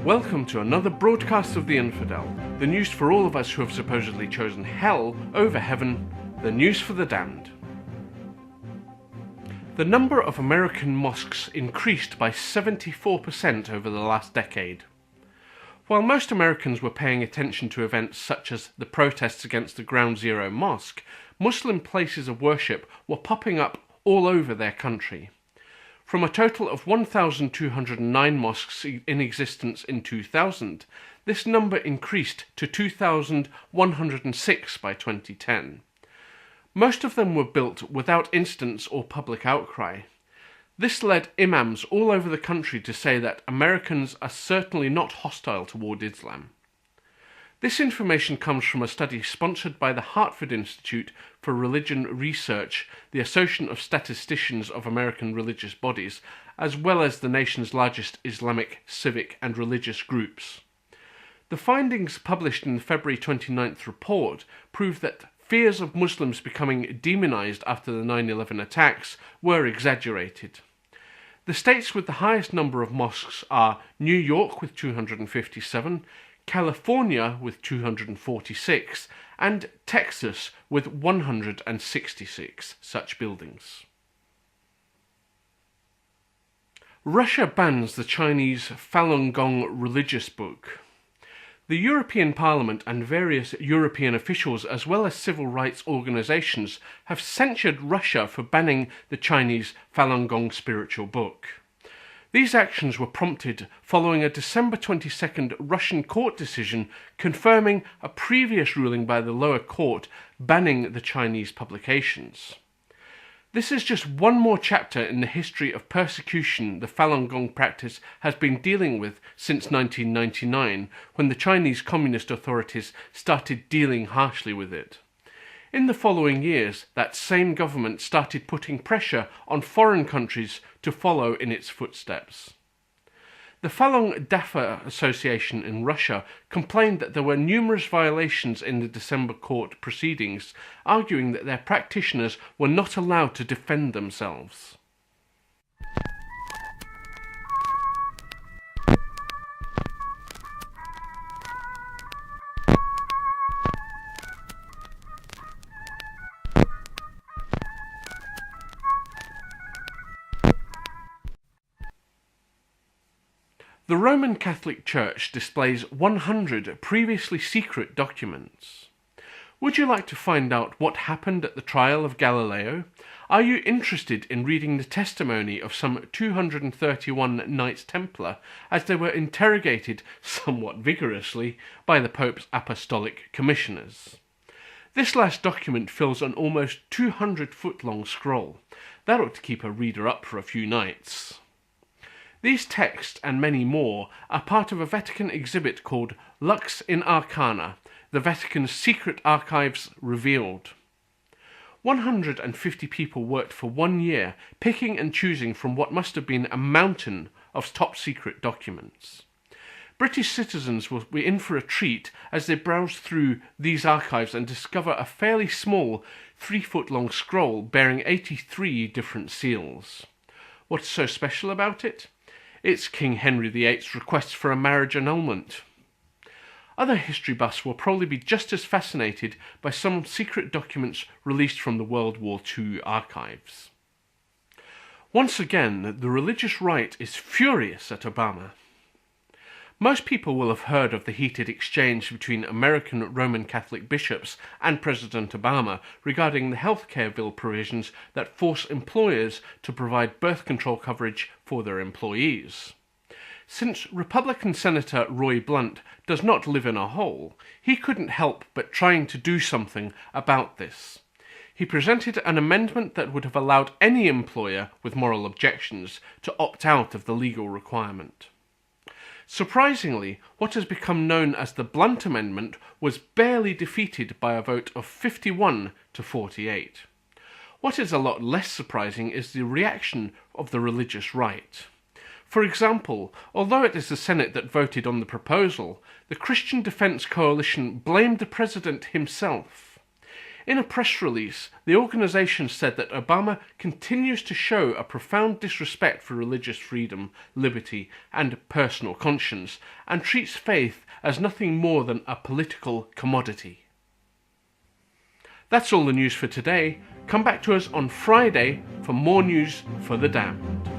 Welcome to another broadcast of the Infidel, the news for all of us who have supposedly chosen hell over heaven, the news for the damned. The number of American mosques increased by 74% over the last decade. While most Americans were paying attention to events such as the protests against the Ground Zero Mosque, Muslim places of worship were popping up all over their country. From a total of 1,209 mosques in existence in 2000, this number increased to 2,106 by 2010. Most of them were built without incidents or public outcry. This led imams all over the country to say that Americans are certainly not hostile toward Islam. This information comes from a study sponsored by the Hartford Institute for Religion Research, the Association of Statisticians of American Religious Bodies, as well as the nation's largest Islamic, civic and religious groups. The findings published in the February 29th report prove that fears of Muslims becoming demonized after the 9/11 attacks were exaggerated. The states with the highest number of mosques are New York with 257, California with 246, and Texas with 166 such buildings. Russia bans the Chinese Falun Gong religious book. The European Parliament and various European officials, as well as civil rights organisations, have censured Russia for banning the Chinese Falun Gong spiritual book. These actions were prompted following a December 22nd Russian court decision confirming a previous ruling by the lower court banning the Chinese publications. This is just one more chapter in the history of persecution the Falun Gong practice has been dealing with since 1999, when the Chinese Communist authorities started dealing harshly with it. In the following years, that same government started putting pressure on foreign countries to follow in its footsteps. The Falun Dafa Association in Russia complained that there were numerous violations in the December court proceedings, arguing that their practitioners were not allowed to defend themselves. The Roman Catholic Church displays 100 previously secret documents. Would you like to find out what happened at the trial of Galileo? Are you interested in reading the testimony of some 231 Knights Templar as they were interrogated somewhat vigorously by the Pope's apostolic commissioners? This last document fills an almost 200-foot-long scroll. That ought to keep a reader up for a few nights. These texts and many more are part of a Vatican exhibit called Lux in Arcana, the Vatican's secret archives revealed. 150 people worked for 1 year, picking and choosing from what must have been a mountain of top-secret documents. British citizens will be in for a treat as they browse through these archives and discover a fairly small 3-foot-long scroll bearing 83 different seals. What's so special about it? It's King Henry VIII's request for a marriage annulment. Other history buffs will probably be just as fascinated by some secret documents released from the World War II archives. Once again, the religious right is furious at Obama. Most people will have heard of the heated exchange between American Roman Catholic bishops and President Obama regarding the healthcare bill provisions that force employers to provide birth control coverage for their employees. Since Republican Senator Roy Blunt does not live in a hole, he couldn't help but trying to do something about this. He presented an amendment that would have allowed any employer with moral objections to opt out of the legal requirement. Surprisingly, what has become known as the Blunt Amendment was barely defeated by a vote of 51 to 48. What is a lot less surprising is the reaction of the religious right. For example, although it is the Senate that voted on the proposal, the Christian Defense Coalition blamed the president himself. In a press release, the organisation said that Obama continues to show a profound disrespect for religious freedom, liberty, and personal conscience, and treats faith as nothing more than a political commodity. That's all the news for today. Come back to us on Friday for more news for the damned.